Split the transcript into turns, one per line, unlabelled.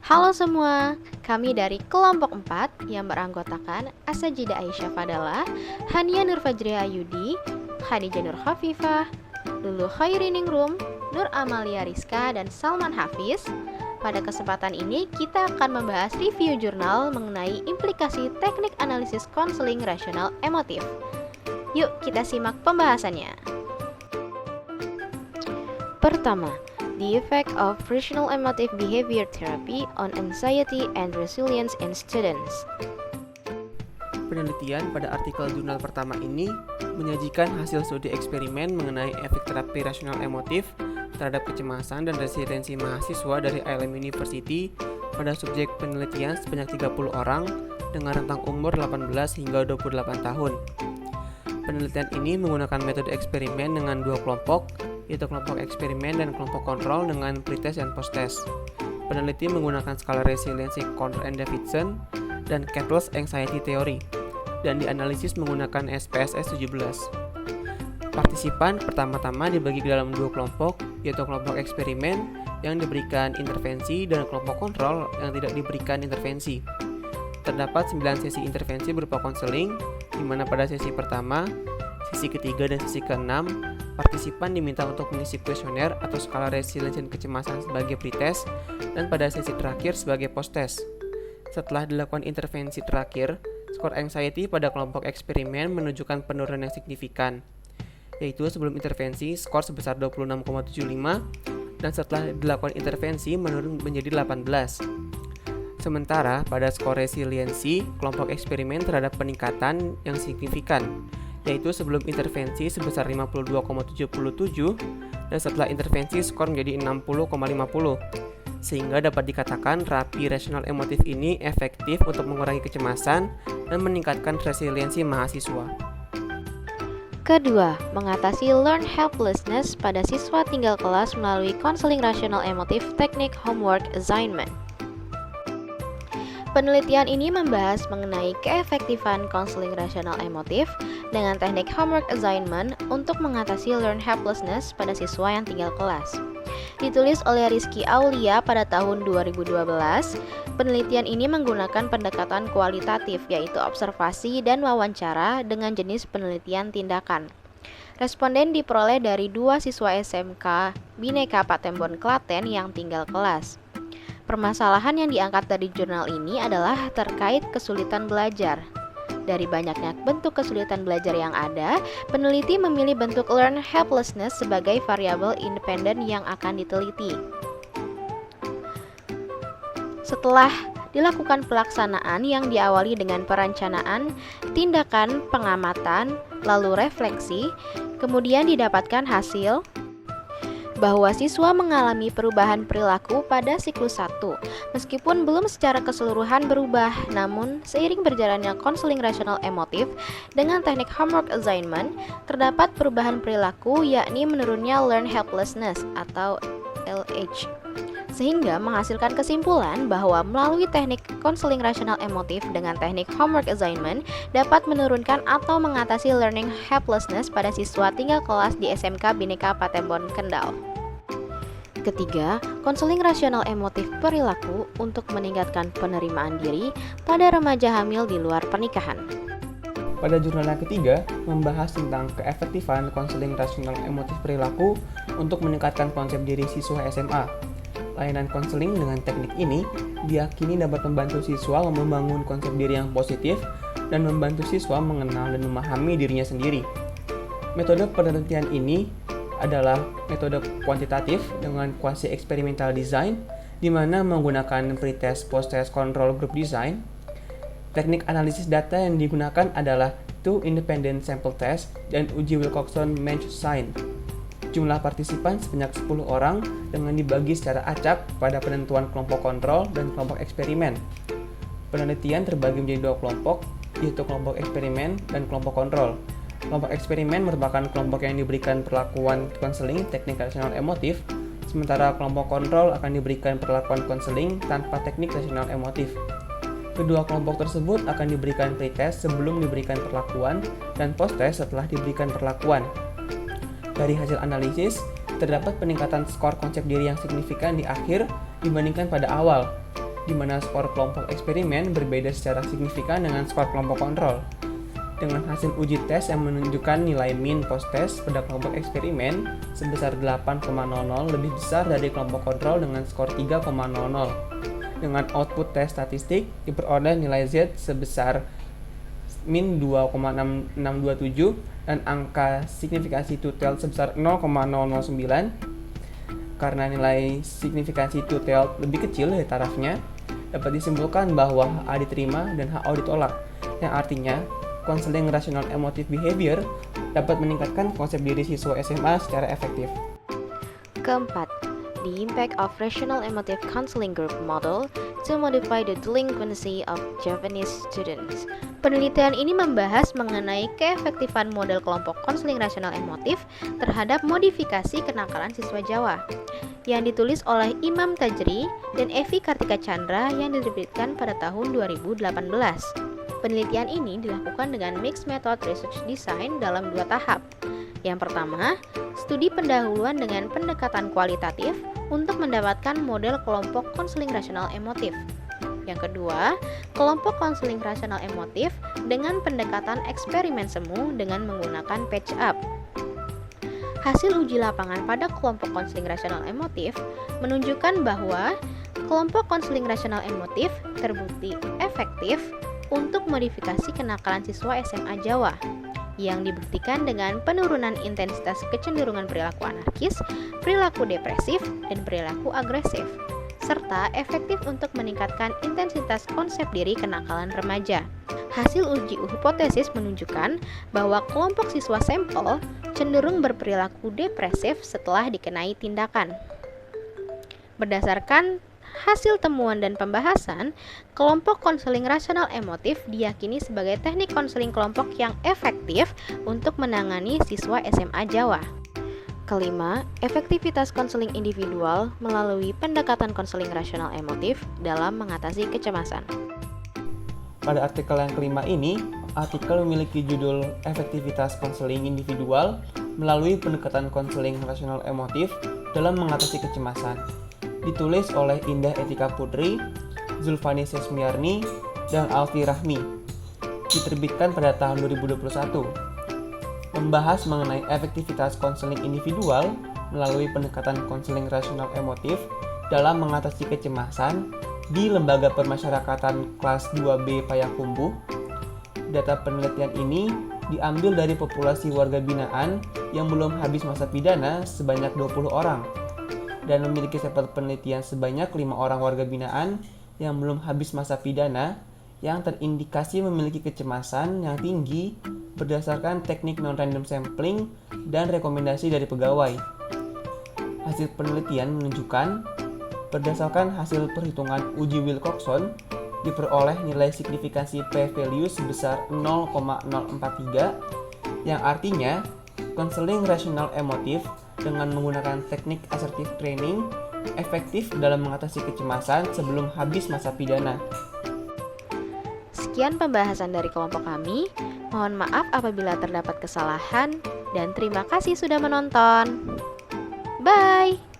Halo semua, kami dari kelompok 4 yang beranggotakan Asajida Aisyah Fadalah, Hania Nurfajriah Ayudi, Khadijah Nur Khafifah, Lulu Khairiningrum, Nur Amalia Rizka, dan Salman Hafiz. Pada kesempatan ini kita akan membahas review jurnal mengenai implikasi teknik analisis konseling rasional emotif. Yuk kita simak pembahasannya. Pertama, the effect of rational emotive behavior therapy on anxiety and resilience in students.
Penelitian pada artikel jurnal pertama ini menyajikan hasil studi eksperimen mengenai efek terapi rasional emotif terhadap kecemasan dan resiliensi mahasiswa dari ILM University pada subjek penelitian sebanyak 30 orang dengan rentang umur 18 hingga 28 tahun. Penelitian ini menggunakan metode eksperimen dengan dua kelompok, yaitu kelompok eksperimen dan kelompok kontrol dengan pretest dan posttest. Peneliti menggunakan skala resiliensi Conner-Davidson dan Kaple's Anxiety Theory, dan dianalisis menggunakan SPSS 17. Partisipan pertama-tama dibagi ke dalam dua kelompok, yaitu kelompok eksperimen yang diberikan intervensi dan kelompok kontrol yang tidak diberikan intervensi. Terdapat 9 sesi intervensi berupa konseling, di mana pada sesi pertama, sesi ketiga, dan sesi keenam, partisipan diminta untuk mengisi kuesioner atau skala resiliensi dan kecemasan sebagai pretest, dan pada sesi terakhir sebagai posttest. Setelah dilakukan intervensi terakhir, skor anxiety pada kelompok eksperimen menunjukkan penurunan yang signifikan, yaitu sebelum intervensi skor sebesar 26,75 dan setelah dilakukan intervensi menurun menjadi 18. Sementara pada skor resiliensi, kelompok eksperimen terhadap peningkatan yang signifikan, yaitu sebelum intervensi sebesar 52,77 dan setelah intervensi skor menjadi 60,50, sehingga dapat dikatakan terapi rasional emotif ini efektif untuk mengurangi kecemasan dan meningkatkan resiliensi mahasiswa.
Kedua, mengatasi learned helplessness pada siswa tinggal kelas melalui konseling rasional emotif teknik homework assignment. Penelitian ini membahas mengenai keefektifan konseling rasional emotif dengan teknik homework assignment untuk mengatasi learned helplessness pada siswa yang tinggal kelas. Ditulis oleh Rizky Aulia pada tahun 2012, penelitian ini menggunakan pendekatan kualitatif yaitu observasi dan wawancara dengan jenis penelitian tindakan. Responden diperoleh dari 2 siswa SMK Bhinneka Patembon Klaten yang tinggal kelas. Permasalahan yang diangkat dari jurnal ini adalah terkait kesulitan belajar. Dari banyaknya bentuk kesulitan belajar yang ada, peneliti memilih bentuk learned helplessness sebagai variabel independen yang akan diteliti. Setelah dilakukan pelaksanaan yang diawali dengan perencanaan, tindakan, pengamatan, lalu refleksi, kemudian didapatkan hasil bahwa siswa mengalami perubahan perilaku pada siklus 1. Meskipun belum secara keseluruhan berubah, namun seiring berjalannya konseling rasional emotif dengan teknik homework assignment, terdapat perubahan perilaku yakni menurunnya learned helplessness atau LH. Sehingga menghasilkan kesimpulan bahwa melalui teknik konseling rasional emotif dengan teknik homework assignment dapat menurunkan atau mengatasi learning helplessness pada siswa tinggal kelas di SMK Bhinneka Patembon Kendal. Ketiga, konseling rasional emotif perilaku untuk meningkatkan penerimaan diri pada remaja hamil di luar pernikahan.
Pada jurnal yang ketiga, membahas tentang keefektifan konseling rasional emotif perilaku untuk meningkatkan konsep diri siswa SMA. Layanan konseling dengan teknik ini diyakini dapat membantu siswa membangun konsep diri yang positif dan membantu siswa mengenal dan memahami dirinya sendiri. Metode penelitian ini adalah metode kuantitatif dengan quasi experimental design, di mana menggunakan pretest, posttest, control group design. Teknik analisis data yang digunakan adalah two independent sample test dan uji Wilcoxon-Mensch sign. Jumlah partisipan sebanyak 10 orang dengan dibagi secara acak pada penentuan kelompok kontrol dan kelompok eksperimen. Penelitian terbagi menjadi 2 kelompok, yaitu kelompok eksperimen dan kelompok kontrol. Kelompok eksperimen merupakan kelompok yang diberikan perlakuan konseling teknik rasional emotif, sementara kelompok kontrol akan diberikan perlakuan konseling tanpa teknik rasional emotif. Kedua kelompok tersebut akan diberikan pretest sebelum diberikan perlakuan dan posttest setelah diberikan perlakuan. Dari hasil analisis, terdapat peningkatan skor konsep diri yang signifikan di akhir dibandingkan pada awal. di mana skor kelompok eksperimen berbeda secara signifikan dengan skor kelompok kontrol. Dengan hasil uji tes yang menunjukkan nilai min post-test pada kelompok eksperimen sebesar 8,00 lebih besar dari kelompok kontrol dengan skor 3,00. Dengan output tes statistik diperoleh nilai Z sebesar min 2,627 dan angka signifikansi two-tailed sebesar 0,009. Karena nilai signifikansi two-tailed lebih kecil dari tarafnya, dapat disimpulkan bahwa HA diterima dan HO ditolak, yang artinya konseling rasional emotive behavior dapat meningkatkan konsep diri siswa SMA secara efektif.
Keempat, the impact of rational emotive counseling group model to modify the delinquency of Javanese students. Penelitian ini membahas mengenai keefektifan model kelompok konseling rasional emotif terhadap modifikasi kenakalan siswa Jawa yang ditulis oleh Imam Tajri dan Evi Kartika Chandra yang diterbitkan pada tahun 2018. Penelitian ini dilakukan dengan mixed method research design dalam 2 tahap. Yang pertama, studi pendahuluan dengan pendekatan kualitatif untuk mendapatkan model kelompok konseling rasional emotif. Yang kedua, kelompok konseling rasional emotif dengan pendekatan eksperimen semu dengan menggunakan patch up. Hasil uji lapangan pada kelompok konseling rasional emotif menunjukkan bahwa kelompok konseling rasional emotif terbukti efektif untuk modifikasi kenakalan siswa SMA Jawa yang dibuktikan dengan penurunan intensitas kecenderungan perilaku anarkis, perilaku depresif, dan perilaku agresif, serta efektif untuk meningkatkan intensitas konsep diri kenakalan remaja. Hasil uji hipotesis menunjukkan bahwa kelompok siswa sampel cenderung berperilaku depresif setelah dikenai tindakan. Berdasarkan hasil temuan dan pembahasan, kelompok konseling rasional emotif diyakini sebagai teknik konseling kelompok yang efektif untuk menangani siswa SMA Jawa. Kelima, efektivitas konseling individual melalui pendekatan konseling rasional emotif dalam mengatasi kecemasan.
Pada artikel yang kelima ini, artikel memiliki judul Efektivitas Konseling Individual melalui pendekatan konseling rasional emotif dalam mengatasi kecemasan. Ditulis oleh Indah Etika Putri, Zulfani Sesmiarni, dan Alfi Rahmi. Diterbitkan pada tahun 2021. Membahas mengenai efektivitas konseling individual melalui pendekatan konseling rasional emotif dalam mengatasi kecemasan di Lembaga Permasyarakatan Kelas 2B Payakumbuh. Data penelitian ini diambil dari populasi warga binaan yang belum habis masa pidana sebanyak 20 orang dan memiliki sampel penelitian sebanyak 5 orang warga binaan yang belum habis masa pidana yang terindikasi memiliki kecemasan yang tinggi berdasarkan teknik non-random sampling dan rekomendasi dari pegawai. Hasil penelitian menunjukkan berdasarkan hasil perhitungan uji Wilcoxon diperoleh nilai signifikansi p-value sebesar 0,043 yang artinya konseling rasional emotif dengan menggunakan teknik assertive training efektif dalam mengatasi kecemasan sebelum habis masa pidana.
Sekian pembahasan dari kelompok kami. Mohon maaf apabila terdapat kesalahan dan terima kasih sudah menonton. Bye!